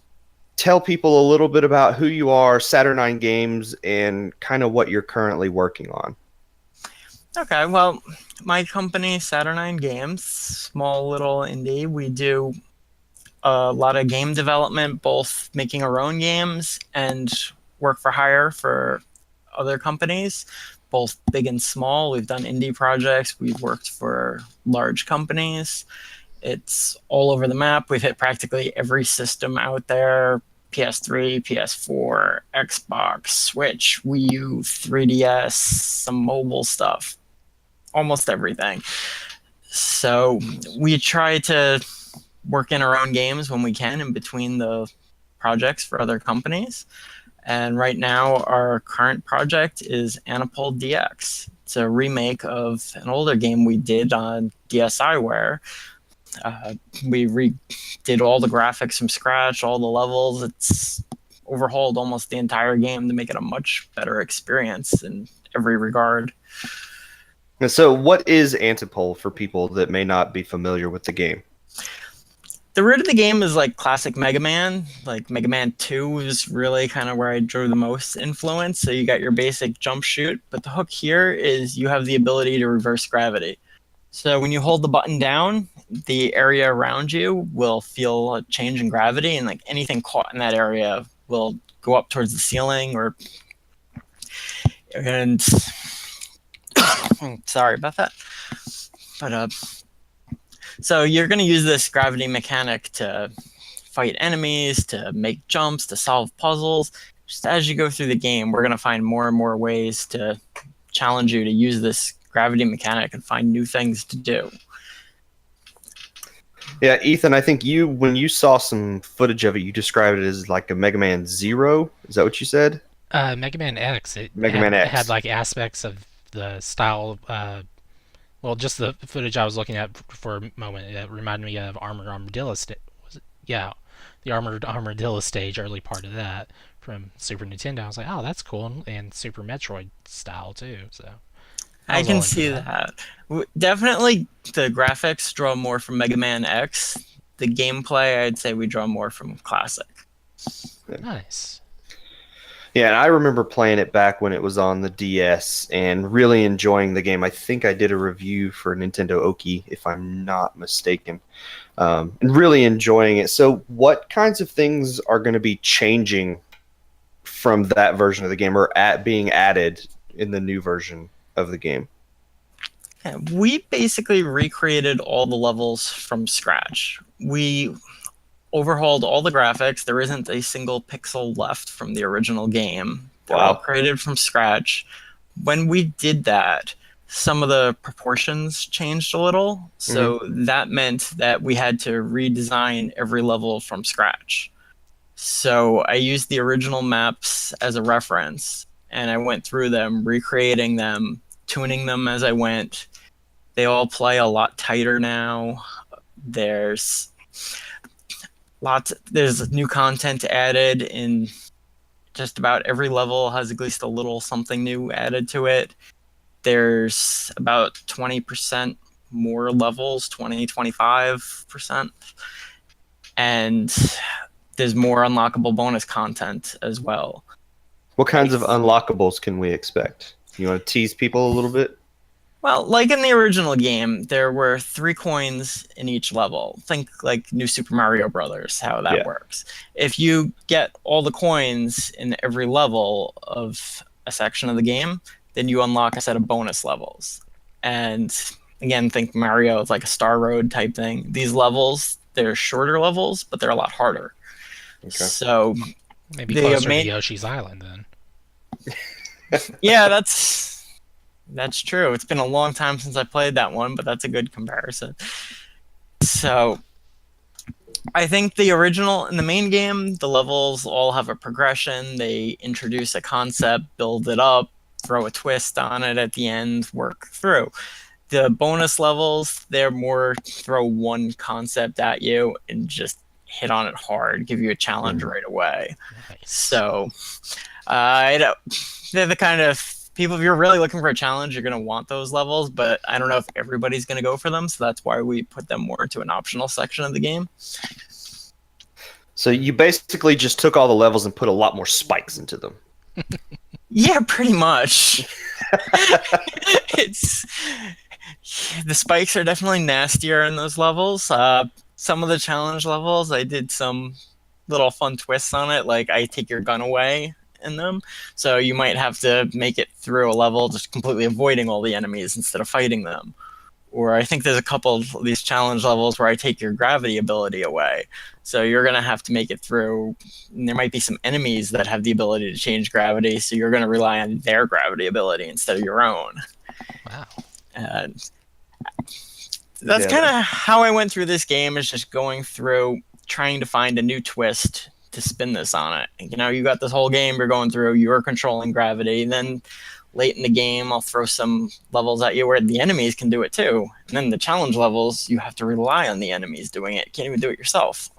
tell people a little bit about who you are, Saturnine Games, and kind of what you're currently working on? Okay, well, my company, Saturnine Games, small little indie. We do a lot of game development, both making our own games and work for hire for other companies, both big and small. We've done indie projects. We've worked for large companies. It's all over the map. We've hit practically every system out there: PS3, PS4, Xbox, Switch, Wii U, 3DS, some mobile stuff. Almost everything. So we try to work in our own games when we can in between the projects for other companies. And right now our current project is Anipole DX. It's a remake of an older game we did on DSiWare. We redid all the graphics from scratch, all the levels. It's overhauled almost the entire game to make it a much better experience in every regard. So what is Antipole for people that may not be familiar with the game? The root of the game is like classic Mega Man. Like Mega Man 2 is really kind of where I drew the most influence. So you got your basic jump shoot, but the hook here is you have the ability to reverse gravity. So when you hold the button down, the area around you will feel a change in gravity, and like anything caught in that area will go up towards the ceiling and sorry about that. But so you're going to use this gravity mechanic to fight enemies, to make jumps, to solve puzzles. Just as you go through the game, we're going to find more and more ways to challenge you to use this gravity mechanic and find new things to do. Yeah, Ethan, I think when you saw some footage of it, you described it as like a Mega Man Zero. Is that what you said? Mega Man X. It had like aspects of the style. Well, just the footage I was looking at for a moment, it reminded me of Armored Armadillo. Was it? Yeah, the Armored Armadillo stage, early part of that from Super Nintendo. I was like, oh, that's cool, and Super Metroid style too. So I can see that. Definitely, the graphics draw more from Mega Man X. The gameplay, I'd say we draw more from Classic. Nice. Yeah, and I remember playing it back when it was on the DS and really enjoying the game. I think I did a review for Nintendo Oki, if I'm not mistaken, and really enjoying it. So what kinds of things are going to be changing from that version of the game or being added in the new version of the game? Yeah, we basically recreated all the levels from scratch. We overhauled all the graphics. There isn't a single pixel left from the original game. They're all created from scratch. When we did that, some of the proportions changed a little. So that meant that we had to redesign every level from scratch. So I used the original maps as a reference, and I went through them, recreating them, tuning them as I went. They all play a lot tighter now. There's new content added in just about every level has at least a little something new added to it. There's about 20% more levels, 25%. And there's more unlockable bonus content as well. What kinds of unlockables can we expect? You want to tease people a little bit? Well, like in the original game, there were 3 coins in each level. Think like New Super Mario Brothers, how that works. If you get all the coins in every level of a section of the game, then you unlock a set of bonus levels. And again, think Mario is like a Star Road type thing. These levels, they're shorter levels, but they're a lot harder. Okay. So maybe closer to Yoshi's Island then. Yeah, that's true. It's been a long time since I played that one, but that's a good comparison. So I think the original, in the main game, the levels all have a progression. They introduce a concept, build it up, throw a twist on it at the end, work through. The bonus levels, they're more throw one concept at you and just hit on it hard, give you a challenge right away. Nice. So they're the kind of people, if you're really looking for a challenge, you're going to want those levels, but I don't know if everybody's going to go for them, so that's why we put them more into an optional section of the game. So you basically just took all the levels and put a lot more spikes into them. Yeah, pretty much. The spikes are definitely nastier in those levels. Some of the challenge levels, I did some little fun twists on it, like I take your gun away in them. So you might have to make it through a level just completely avoiding all the enemies instead of fighting them. Or I think there's a couple of these challenge levels where I take your gravity ability away. So you're going to have to make it through. And there might be some enemies that have the ability to change gravity, so you're going to rely on their gravity ability instead of your own. Wow. And that's kind of how I went through this game, is just going through, trying to find a new twist to spin this on it. You know, you got this whole game you're going through, you're controlling gravity, and then late in the game I'll throw some levels at you where the enemies can do it too. And then the challenge levels, you have to rely on the enemies doing it. You can't even do it yourself.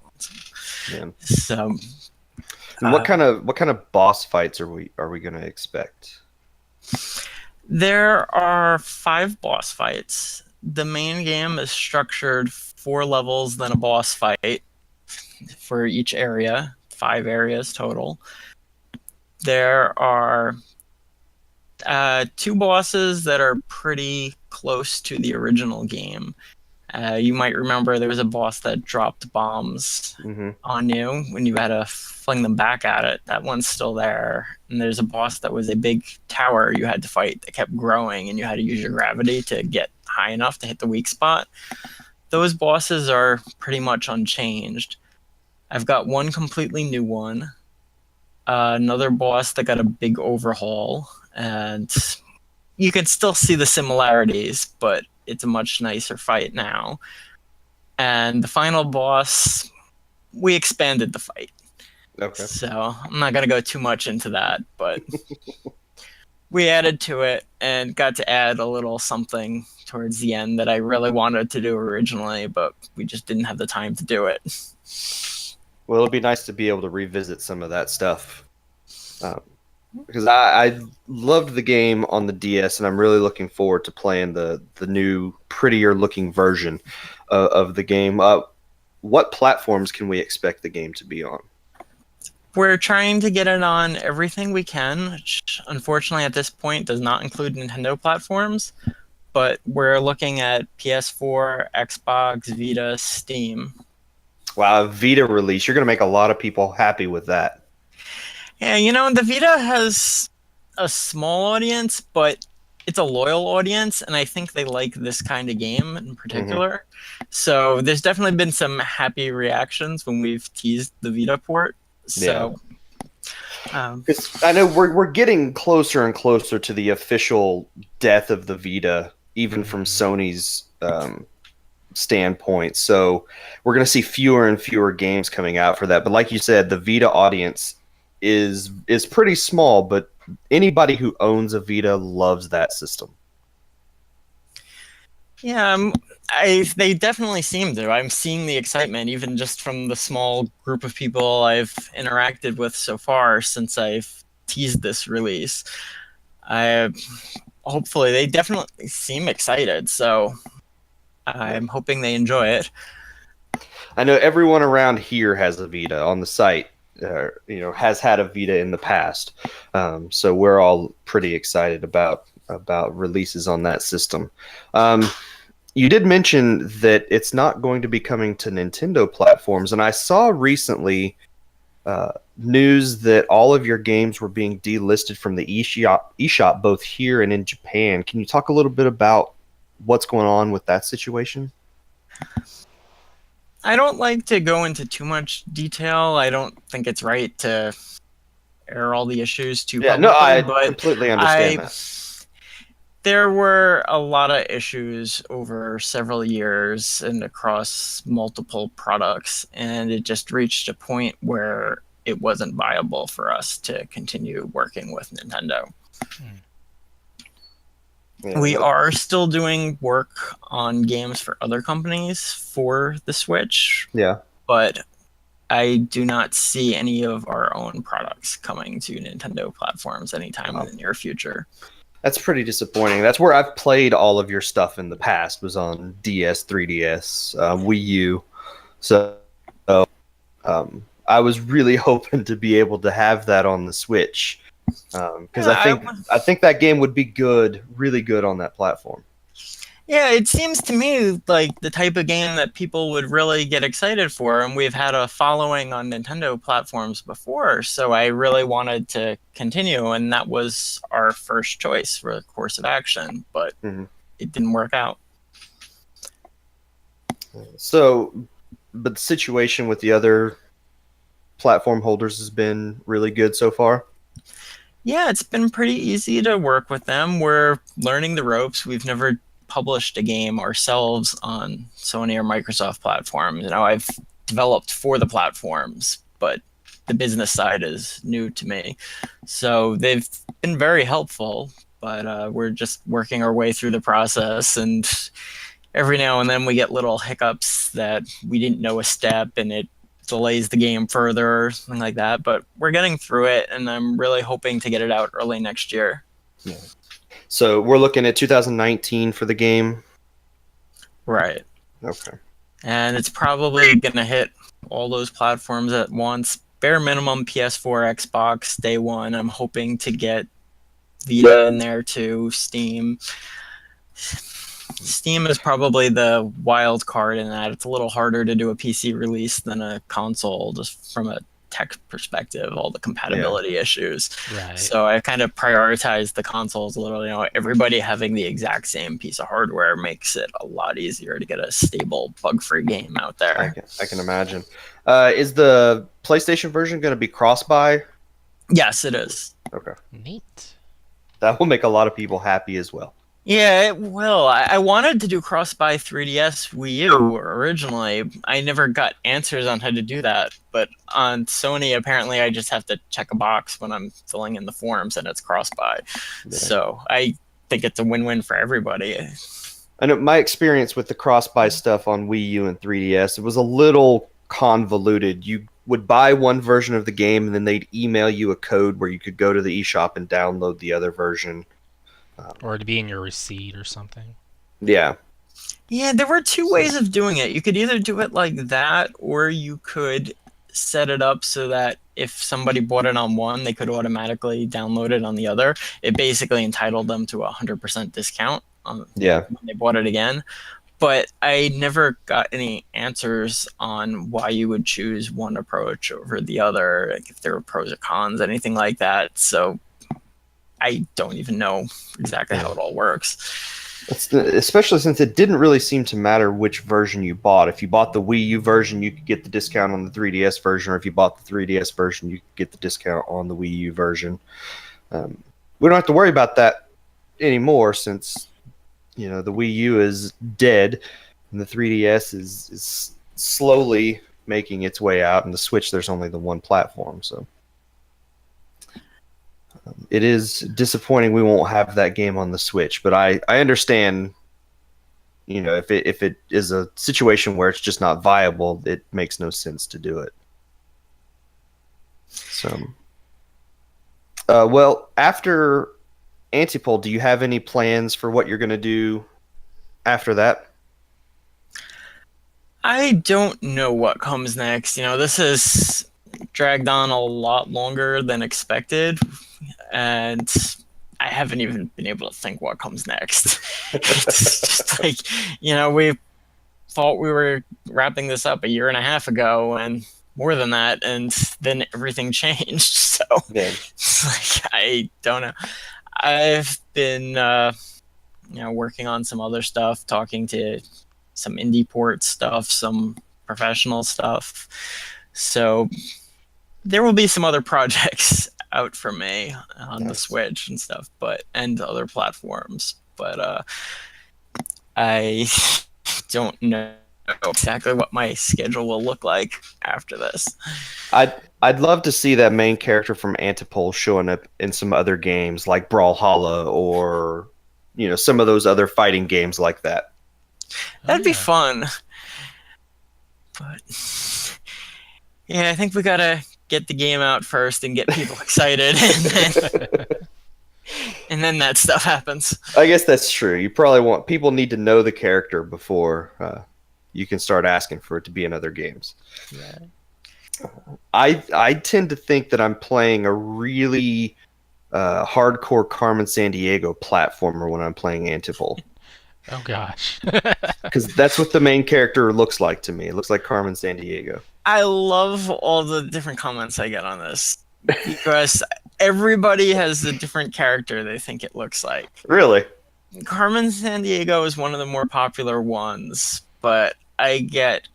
Yeah. So and what kind of boss fights are we going to expect? There are 5 boss fights. the main game is structured 4 levels, then a boss fight for each area, 5 areas total. There are 2 bosses that are pretty close to the original game. You might remember there was a boss that dropped bombs on you when you had to fling them back at it. That one's still there. And there's a boss that was a big tower you had to fight that kept growing, and you had to use your gravity to get high enough to hit the weak spot. Those bosses are pretty much unchanged. I've got one completely new one. Another boss that got a big overhaul, and you can still see the similarities, but it's a much nicer fight now. And the final boss, we expanded the fight. Okay. So I'm not going to go too much into that, but we added to it and got to add a little something towards the end that I really wanted to do originally, but we just didn't have the time to do it. Well, it'll be nice to be able to revisit some of that stuff. Because I loved the game on the DS, and I'm really looking forward to playing the new, prettier looking version of the game. What platforms can we expect the game to be on? We're trying to get it on everything we can, which unfortunately at this point does not include Nintendo platforms, but we're looking at PS4, Xbox, Vita, Steam. Wow, a Vita release. You're going to make a lot of people happy with that. Yeah, you know, the Vita has a small audience, but it's a loyal audience, and I think they like this kind of game in particular. So there's definitely been some happy reactions when we've teased the Vita port. So, I know we're getting closer and closer to the official death of the Vita, even from Sony's standpoint. So we're going to see fewer and fewer games coming out for that. But like you said, the Vita audience is pretty small, but anybody who owns a Vita loves that system. Yeah, they definitely seem to. I'm seeing the excitement even just from the small group of people I've interacted with so far since I've teased this release. Hopefully they definitely seem excited, so I'm hoping they enjoy it. I know everyone around here has a Vita on the site. Has had a Vita in the past, so we're all pretty excited about releases on that system. You did mention that it's not going to be coming to Nintendo platforms, and I saw recently news that all of your games were being delisted from the eShop both here and in Japan. Can you talk a little bit about what's going on with that situation? I don't like to go into too much detail. I don't think it's right to air all the issues too publicly. No, I completely understand that. There were a lot of issues over several years and across multiple products, and it just reached a point where it wasn't viable for us to continue working with Nintendo. Yeah, we are still doing work on games for other companies for the Switch. Yeah. But I do not see any of our own products coming to Nintendo platforms anytime in the near future. That's pretty disappointing. That's where I've played all of your stuff in the past, was on DS, 3DS, Wii U. So I was really hoping to be able to have that on the Switch. Because I think that game would be really good on that platform. Yeah, it seems to me like the type of game that people would really get excited for, and we've had a following on Nintendo platforms before, so I really wanted to continue, and that was our first choice for a course of action, but it didn't work out. So, but the situation with the other platform holders has been really good so far? Yeah, it's been pretty easy to work with them. We're learning the ropes. We've never published a game ourselves on Sony or Microsoft platforms. I've developed for the platforms, but the business side is new to me. So they've been very helpful, but we're just working our way through the process, and every now and then we get little hiccups that we didn't know a step, and it delays the game further or something like that, but we're getting through it, and I'm really hoping to get it out early next year. Yeah. So we're looking at 2019 for the game? Right. Okay. And it's probably going to hit all those platforms at once. Bare minimum PS4, Xbox, day one. I'm hoping to get Vita in there too, Steam. Steam is probably the wild card in that. It's a little harder to do a PC release than a console, just from a tech perspective, all the compatibility issues. Right. So I kind of prioritize the consoles a little. Everybody having the exact same piece of hardware makes it a lot easier to get a stable, bug-free game out there. I can imagine. Is the PlayStation version going to be cross-buy? Yes, it is. Okay. Neat. That will make a lot of people happy as well. Yeah, it will. I wanted to do cross-buy 3DS Wii U originally. I never got answers on how to do that, but on Sony, apparently I just have to check a box when I'm filling in the forms and it's cross-buy. Yeah. So I think it's a win-win for everybody. I know my experience with the cross-buy stuff on Wii U and 3DS, it was a little convoluted. You would buy one version of the game, and then they'd email you a code where you could go to the eShop and download the other version. Or to be in your receipt or something. Yeah. Yeah, there were two ways of doing it. You could either do it like that, or you could set it up so that if somebody bought it on one, they could automatically download it on the other. It basically entitled them to a 100% discount when they bought it again. But I never got any answers on why you would choose one approach over the other, like if there were pros or cons, anything like that. So I don't even know exactly how it all works. Especially since it didn't really seem to matter which version you bought. If you bought the Wii U version, you could get the discount on the 3DS version, or if you bought the 3DS version, you could get the discount on the Wii U version. We don't have to worry about that anymore since the Wii U is dead and the 3DS is slowly making its way out, and the Switch, there's only the one platform, so it is disappointing we won't have that game on the Switch, but I understand, if it is a situation where it's just not viable, it makes no sense to do it. So, well, after Antipole, do you have any plans for what you're going to do after that? I don't know what comes next. This has dragged on a lot longer than expected, and I haven't even been able to think what comes next. It's just like, we thought we were wrapping this up a year and a half ago, and more than that, and then everything changed. So it's like, I don't know. I've been working on some other stuff, talking to some indie port stuff, some professional stuff. So there will be some other projects out for me on the Switch and stuff, and other platforms. But I don't know exactly what my schedule will look like after this. I'd love to see that main character from Antipole showing up in some other games like Brawlhalla or some of those other fighting games like that. That'd be fun. But yeah, I think we gotta get the game out first and get people excited, and then that stuff happens. I guess that's true. You probably people need to know the character before you can start asking for it to be in other games. Yeah. I tend to think that I'm playing a really hardcore Carmen Sandiego platformer when I'm playing Antipole. Oh gosh. Because that's what the main character looks like to me. It looks like Carmen Sandiego. I love all the different comments I get on this, because everybody has a different character they think it looks like. Really? Carmen Sandiego is one of the more popular ones, but I get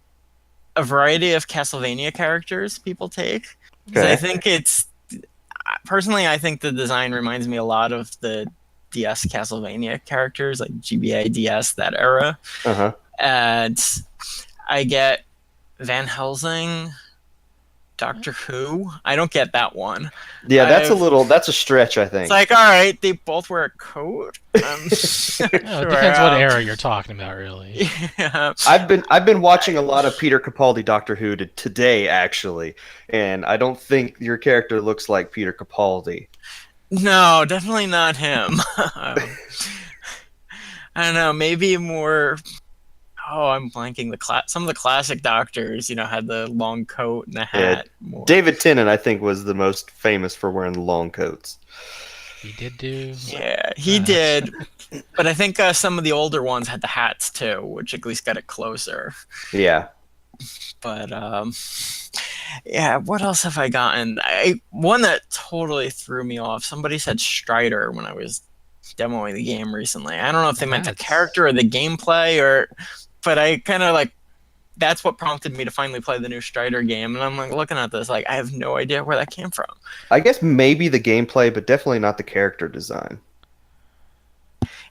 a variety of Castlevania characters people take. Okay. I think personally, I think the design reminds me a lot of the DS Castlevania characters, like GBA, DS, that era. Uh-huh. And I get Van Helsing, Doctor Who. I don't get that one. Yeah, that's a stretch, I think. It's like, all right, they both wear a coat. It depends what era you're talking about, really. Yeah. I've been watching a lot of Peter Capaldi Doctor Who today, actually, and I don't think your character looks like Peter Capaldi. No, definitely not him. I don't know, maybe more... I'm blanking. Some of the classic doctors, had the long coat and the Yeah, hat. More. David Tennant, I think, was the most famous for wearing the long coats. He did do. Yeah, he did. But I think some of the older ones had the hats too, which at least got it closer. Yeah. But yeah, what else have I gotten? One that totally threw me off. Somebody said Strider when I was demoing the game recently. I don't know if they meant the character or the gameplay, but I kind of that's what prompted me to finally play the new Strider game. And I'm looking at this, I have no idea where that came from. I guess maybe the gameplay, but definitely not the character design.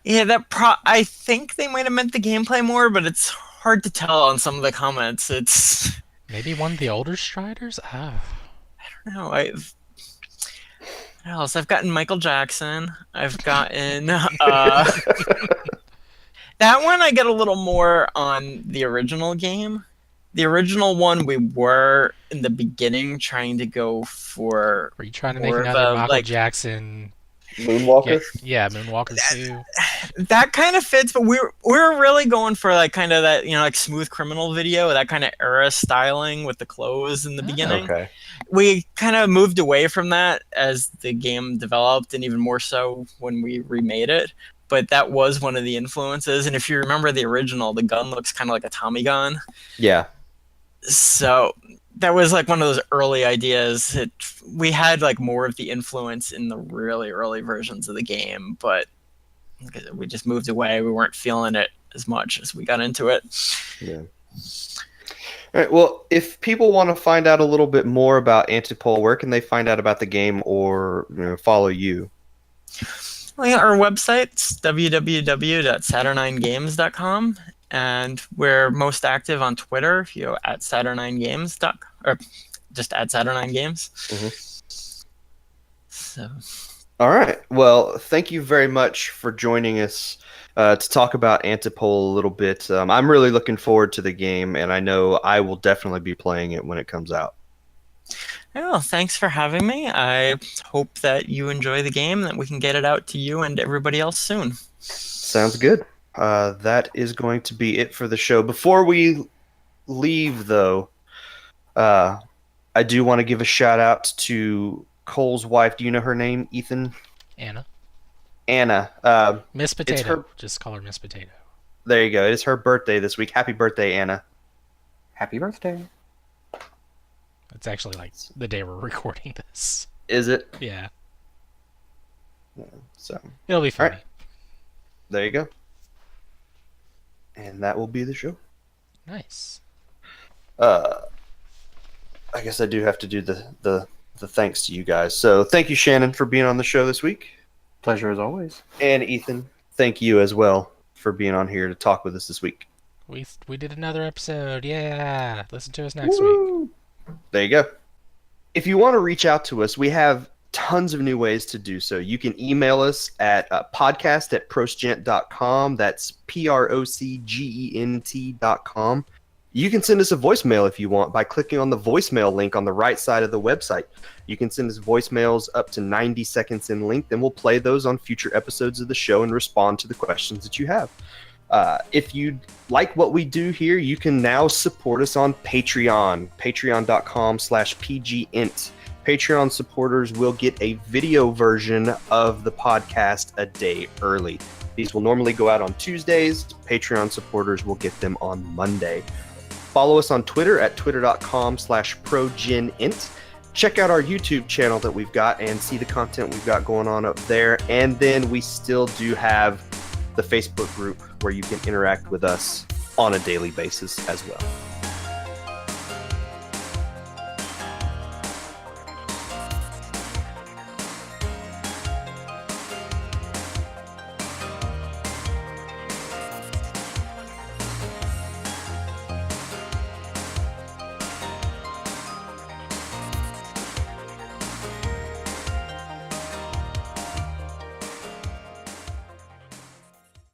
Yeah, I think they might have meant the gameplay more, but it's hard to tell on some of the comments. It's maybe one of the older Striders. I don't know. What else? I've gotten Michael Jackson. I've gotten that one. I get a little more on the original game. The original one, we were in the beginning trying to go for. Were you trying to make another Michael Jackson? Moonwalker? Yeah, Moonwalker 2. That kind of fits, but we're really going for kind of that, Smooth Criminal video, that kind of era styling with the clothes in the beginning. Okay. We kind of moved away from that as the game developed, and even more so when we remade it. But that was one of the influences. And if you remember the original, the gun looks kind of like a Tommy gun. Yeah. So that was one of those early ideas. We had more of the influence in the really early versions of the game, but we just moved away. We weren't feeling it as much as we got into it. Yeah. All right. Well, if people want to find out a little bit more about Antipole, where can they find out about the game or follow you? Well, our website's www.saturnine.games.com, and we're most active on Twitter, at SaturnIneGames, or just at SaturnIneGames. Mm-hmm. So. All right. Well, thank you very much for joining us to talk about Antipole a little bit. I'm really looking forward to the game, and I know I will definitely be playing it when it comes out. Well, thanks for having me. I hope that you enjoy the game, that we can get it out to you and everybody else soon. Sounds good. That is going to be it for the show. Before we leave, though, I do want to give a shout out to Cole's wife. Do you know her name, Ethan? Anna. Miss Potato. Just call her Miss Potato. There you go. It is her birthday this week. Happy birthday, Anna. Happy birthday. It's actually the day we're recording this. Is it? Yeah. So it'll be funny. Right. There you go. And that will be the show. Nice. I guess I do have to do the thanks to you guys. So thank you, Shannon, for being on the show this week. Pleasure as always. And Ethan, thank you as well for being on here to talk with us this week. We did another episode. Yeah. Listen to us next week. There you go. If you want to reach out to us, we have tons of new ways to do so. You can email us at podcast@procgent.com. That's PROCGENT.com. You can send us a voicemail if you want by clicking on the voicemail link on the right side of the website. You can send us voicemails up to 90 seconds in length, and we'll play those on future episodes of the show and respond to the questions that you have. If you like what we do here, you can now support us on Patreon, patreon.com/pgint. Patreon supporters will get a video version of the podcast a day early. These will normally go out on Tuesdays. Patreon supporters will get them on Monday. Follow us on Twitter at twitter.com/progenint. Check out our YouTube channel that we've got and see the content we've got going on up there. And then we still do have the Facebook group where you can interact with us on a daily basis as well.